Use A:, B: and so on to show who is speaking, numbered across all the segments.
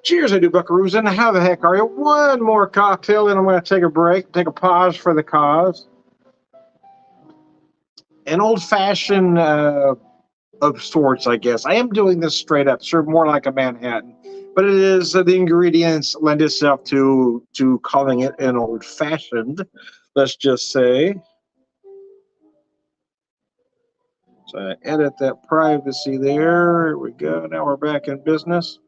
A: Cheers, I do, buckaroos, and how the heck are you? One more cocktail, and I'm going to take a break, take a pause for the cause. An old-fashioned of sorts, I guess. I am doing this straight up, served more like a Manhattan, but it is the ingredients lend itself to calling it an old-fashioned. Let's just say. So I edit that privacy there. Here we go. Now we're back in business.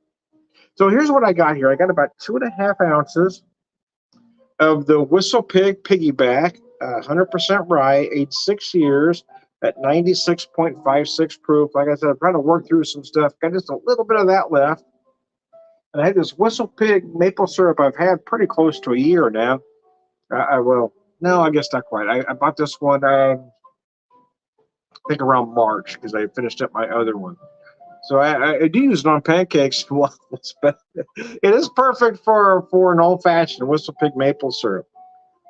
A: So here's what I got here. I got about 2.5 ounces of the Whistle Pig Piggyback, 100% rye, aged 6 years at 96.56 proof. Like I said, I'm trying to work through some stuff. Got just a little bit of that left. And I had this Whistle Pig maple syrup I've had pretty close to a year now. Well, no, I guess not quite. I bought this one, I think around March, because I finished up my other one. So I do use it on pancakes and waffles, but it is perfect for an old-fashioned Whistle Pig maple syrup.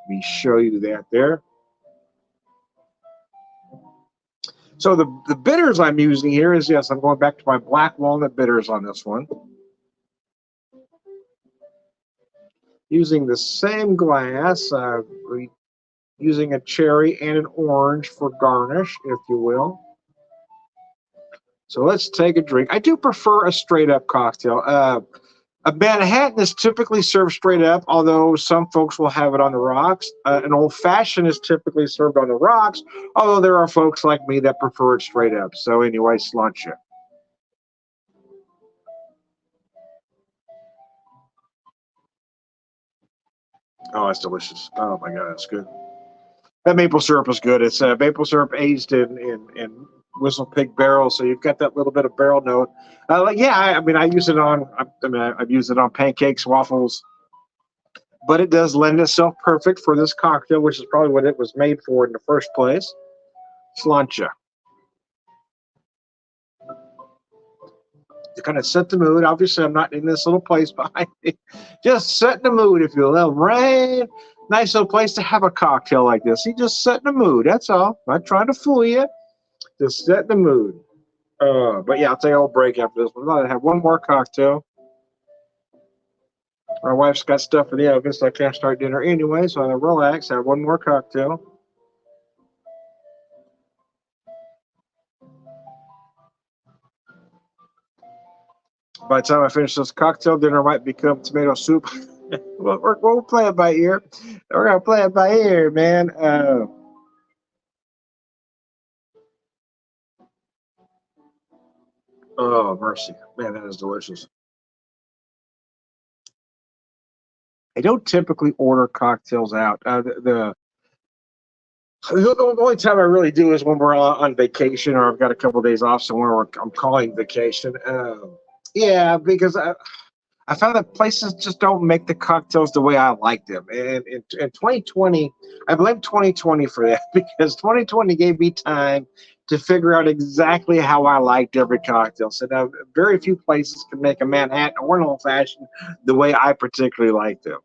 A: Let me show you that there. So the bitters I'm using here is, yes, I'm going back to my black walnut bitters on this one. Using the same glass, using a cherry and an orange for garnish, if you will. So let's take a drink. I do prefer a straight-up cocktail. A Manhattan is typically served straight up, although some folks will have it on the rocks. An old-fashioned is typically served on the rocks, although there are folks like me that prefer it straight up. So anyway, sláinte. Oh, that's delicious. Oh, my God, that's good. That maple syrup is good. It's maple syrup aged in Whistle Pig barrel, so you've got that little bit of barrel note. Yeah, I mean, I use it on. I've used it on pancakes, waffles, but it does lend itself perfect for this cocktail, which is probably what it was made for in the first place. Sláinte. To kind of set the mood. Obviously, I'm not in this little place behind me. Just setting the mood, if you will. Right? Nice little place to have a cocktail like this. You just setting the mood. That's all. Not trying to fool you. Just setting the mood. But yeah, I'll take a little break after this one. I'll have one more cocktail. My wife's got stuff in the oven, so I can't start dinner anyway. So I'll relax, have one more cocktail. By the time I finish this cocktail, dinner might become tomato soup. We'll play it by ear. We're gonna play it by ear, man. Oh mercy, man, that is delicious. I don't typically order cocktails out. The only time I really do is when we're on vacation or I've got a couple of days off somewhere where I'm calling vacation. Yeah, because I found that places just don't make the cocktails the way I like them. And in 2020, I blame 2020 for that because 2020 gave me time to figure out exactly how I liked every cocktail. So now very few places can make a Manhattan or an old fashioned the way I particularly like them.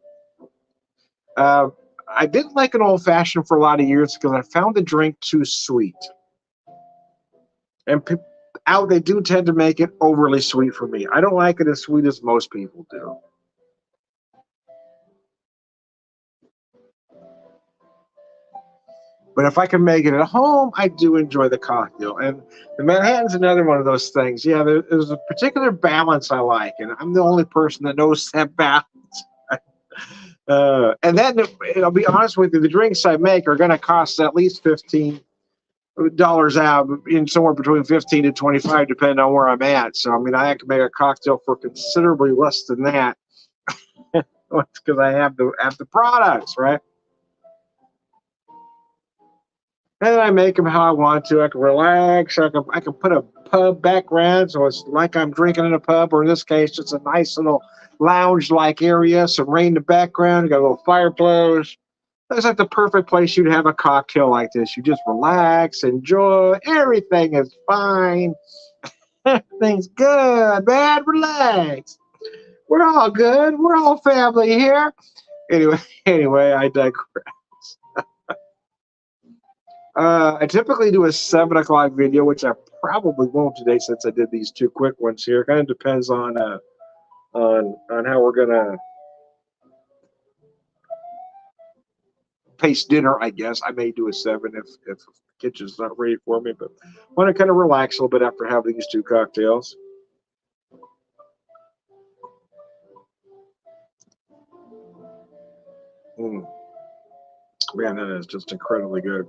A: Uh, I didn't like an old fashioned for a lot of years because I found the drink too sweet. And out they do tend to make it overly sweet for me. I don't like it as sweet as most people do. But if I can make it at home, I do enjoy the cocktail. And the Manhattan's another one of those things. Yeah, there's a particular balance I like, and I'm the only person that knows that balance. And then I'll be honest with you, the drinks I make are going to cost at least $15 out, in somewhere between 15 to 25, depending on where I'm at. So I mean, I can make a cocktail for considerably less than that because I have the products, right? And I make them how I want to. I can relax. I can put a pub background, so it's like I'm drinking in a pub, or in this case, just a nice little lounge-like area. Some rain in the background. You got a little fireplace. That's like the perfect place you'd have a cocktail like this. You just relax, enjoy. Everything is fine. Everything's good, man. Relax. We're all good. We're all family here. Anyway, I digress. I typically do a 7 o'clock video, which I probably won't today since I did these two quick ones here. Kind of depends on on how we're gonna pace dinner. I guess I may do a 7 if the kitchen's not ready for me, but I want to kind of relax a little bit after having these 2 cocktails. Mm. Man, that is just incredibly good.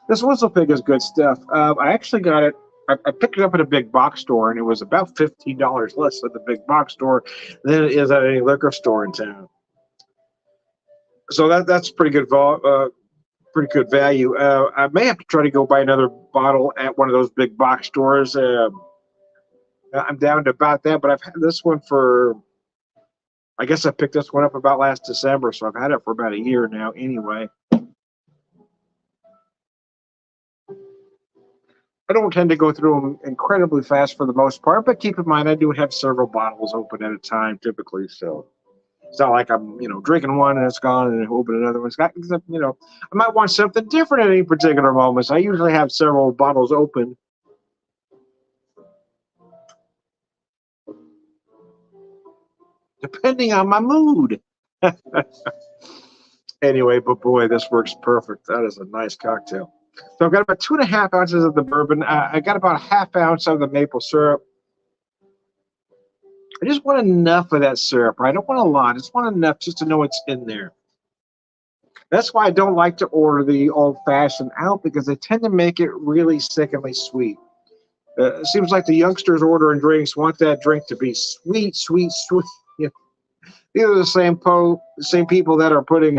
A: This Whistle Pig is good stuff. I actually got it. I picked it up at a big box store, and it was about $15 less at the big box store than it is at any liquor store in town. So that's pretty good pretty good value. I may have to try to go buy another bottle at one of those big box stores. I'm down to about that, but I've had this one for. I guess I picked this one up about last December, so I've had it for about a year now. Anyway. I don't tend to go through them incredibly fast for the most part, but keep in mind I do have several bottles open at a time typically, so it's not like I'm drinking one and it's gone and then open another one. It's got I might want something different at any particular moment. So I usually have several bottles open. Depending on my mood. Anyway, but boy, this works perfect. That is a nice cocktail. So I've got about 2.5 ounces of the bourbon. I got about a half ounce of the maple syrup. I just want enough of that syrup. I don't want a lot. I just want enough just to know it's in there. That's why I don't like to order the old-fashioned out, because they tend to make it really sickeningly sweet. It seems like the youngsters ordering drinks want that drink to be sweet, sweet, sweet. These are the same people that are putting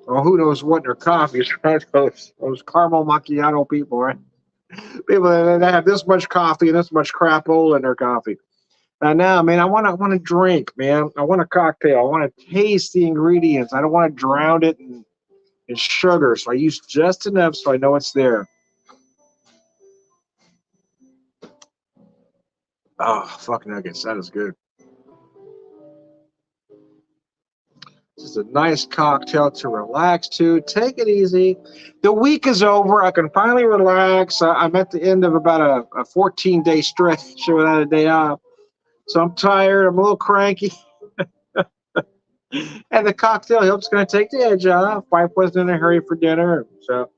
A: who knows what in their coffees, right? Those caramel macchiato people, right? People that have this much coffee and this much crapola in their coffee. Now, man, I want to drink, man. I want a cocktail. I want to taste the ingredients. I don't want to drown it in sugar. So I use just enough so I know it's there. Oh, fuck nuggets. That is good. This is a nice cocktail to relax to. Take it easy. The week is over. I can finally relax. I'm at the end of about a 14-day stretch without a day off. So I'm tired. I'm a little cranky. And the cocktail helps kind of take the edge off. Wife wasn't in a hurry for dinner. So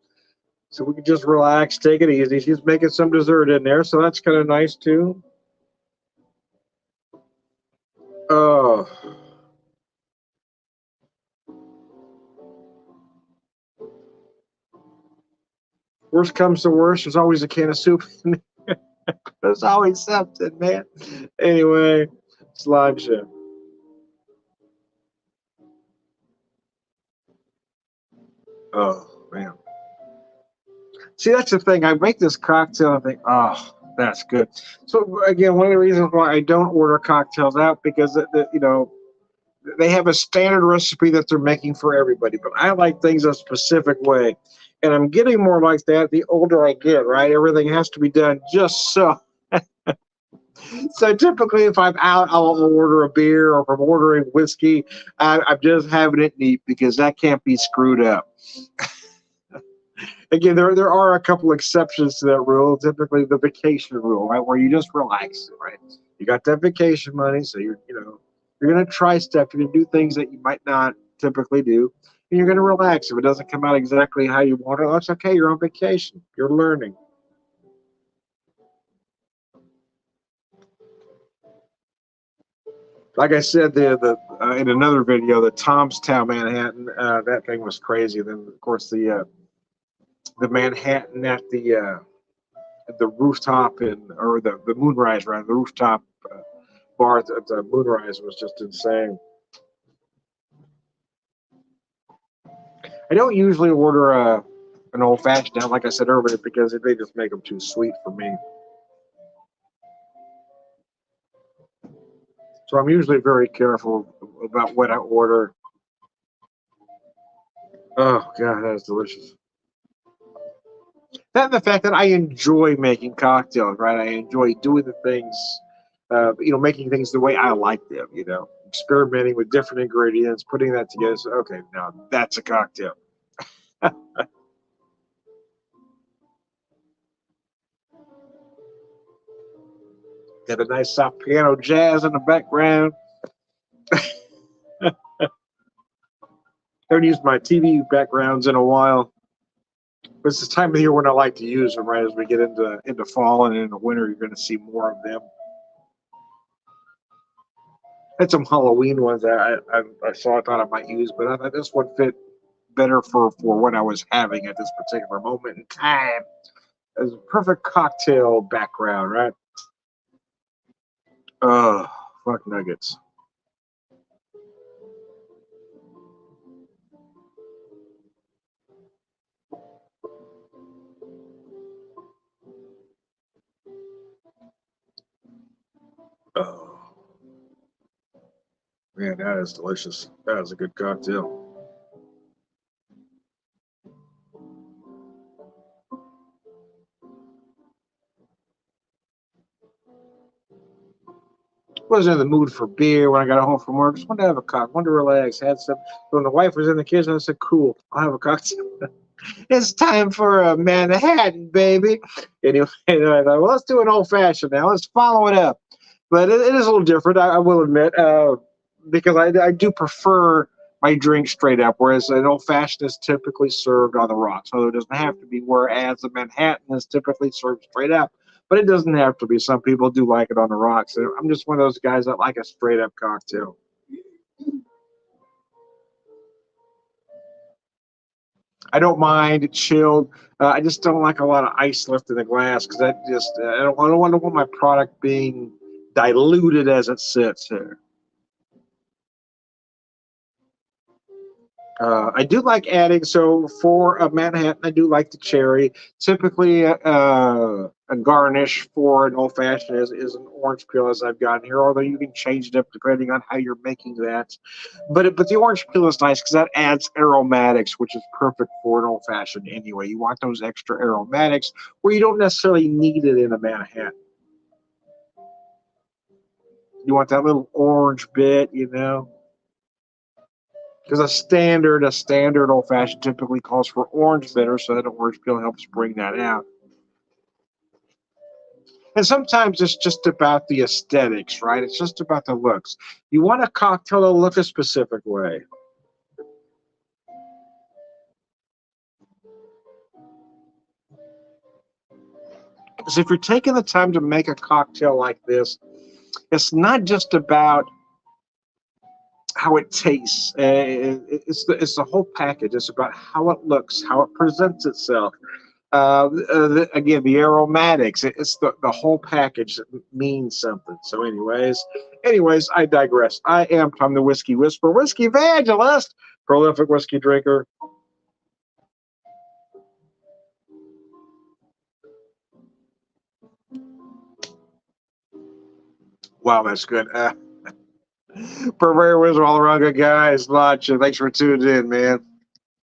A: we can just relax, take it easy. She's making some dessert in there, so that's kind of nice too. Oh. Worst comes to worst, there's always a can of soup in there. There's always something, man. Anyway, slideshow. Oh, man. See, that's the thing. I make this cocktail and think, oh, that's good. So, again, one of the reasons why I don't order cocktails out, because, they have a standard recipe that they're making for everybody, but I like things a specific way. And I'm getting more like that the older I get, right? Everything has to be done just so. So typically, if I'm out, I'll order a beer, or if I'm ordering whiskey, I'm just having it neat because that can't be screwed up. Again, there are a couple exceptions to that rule. Typically, the vacation rule, right, where you just relax, right? You got that vacation money, so you're gonna try stuff. You're gonna do things that you might not typically do, and you're gonna relax. If it doesn't come out exactly how you want it, that's okay. You're on vacation. You're learning. Like I said, the in another video, the Tomstown Manhattan, that thing was crazy. Then of course the Manhattan at the rooftop or the Moonrise, right? The rooftop bar at the Moonrise was just insane. I don't usually order an old fashioned out, like I said earlier, because they just make them too sweet for me. So I'm usually very careful about what I order. Oh god, that is delicious. That and the fact that I enjoy making cocktails, right? I enjoy doing the things, making things the way I like them. Experimenting with different ingredients, putting that together. So, okay, now that's a cocktail. Got a nice soft piano jazz in the background. I haven't used my TV backgrounds in a while. It's the time of the year when I like to use them, right? As we get into fall and into winter, you're going to see more of them. I had some Halloween ones that I saw I thought I might use, but I thought this one fit better for what I was having at this particular moment in time. As a perfect cocktail background, right? Oh, fuck nuggets. Oh, man, that is delicious. That is a good cocktail. Wasn't in the mood for beer when I got home from work. Just wanted to have a cocktail, wanted to relax, had some. When the wife was in the kitchen, I said, "Cool, I'll have a cocktail." It's time for a Manhattan, baby. Anyway, I thought, well, let's do an old fashioned now. Let's follow it up. But it is a little different, I will admit, because I do prefer my drink straight up, whereas an old fashioned is typically served on the rocks. So it doesn't have to be, whereas a Manhattan is typically served straight up. But it doesn't have to be. Some people do like it on the rocks. I'm just one of those guys that like a straight up cocktail. I don't mind it chilled. I just don't like a lot of ice left in the glass because I don't want my product being diluted as it sits here. I do like adding, so for a Manhattan, I do like the cherry. Typically, a garnish for an old fashioned is an orange peel, as I've gotten here, although you can change it up depending on how you're making that. But the orange peel is nice because that adds aromatics, which is perfect for an old fashioned anyway. You want those extra aromatics where you don't necessarily need it in a Manhattan. You want that little orange bit, you know? Because a standard old fashioned typically calls for orange bitter, so that orange peel helps bring that out. And sometimes it's just about the aesthetics, right? It's just about the looks. You want a cocktail to look a specific way. Because if you're taking the time to make a cocktail like this, it's not just about how it tastes. It's the whole package. It's about how it looks, how it presents itself. Again, the aromatics. It's the whole package that means something. So, anyways, I digress. I am Tom the Whiskey Whisperer, Whiskey Evangelist, prolific whiskey drinker. Wow, that's good. Purveyor Wizard all around good guys. Much. Thanks for tuning in, man.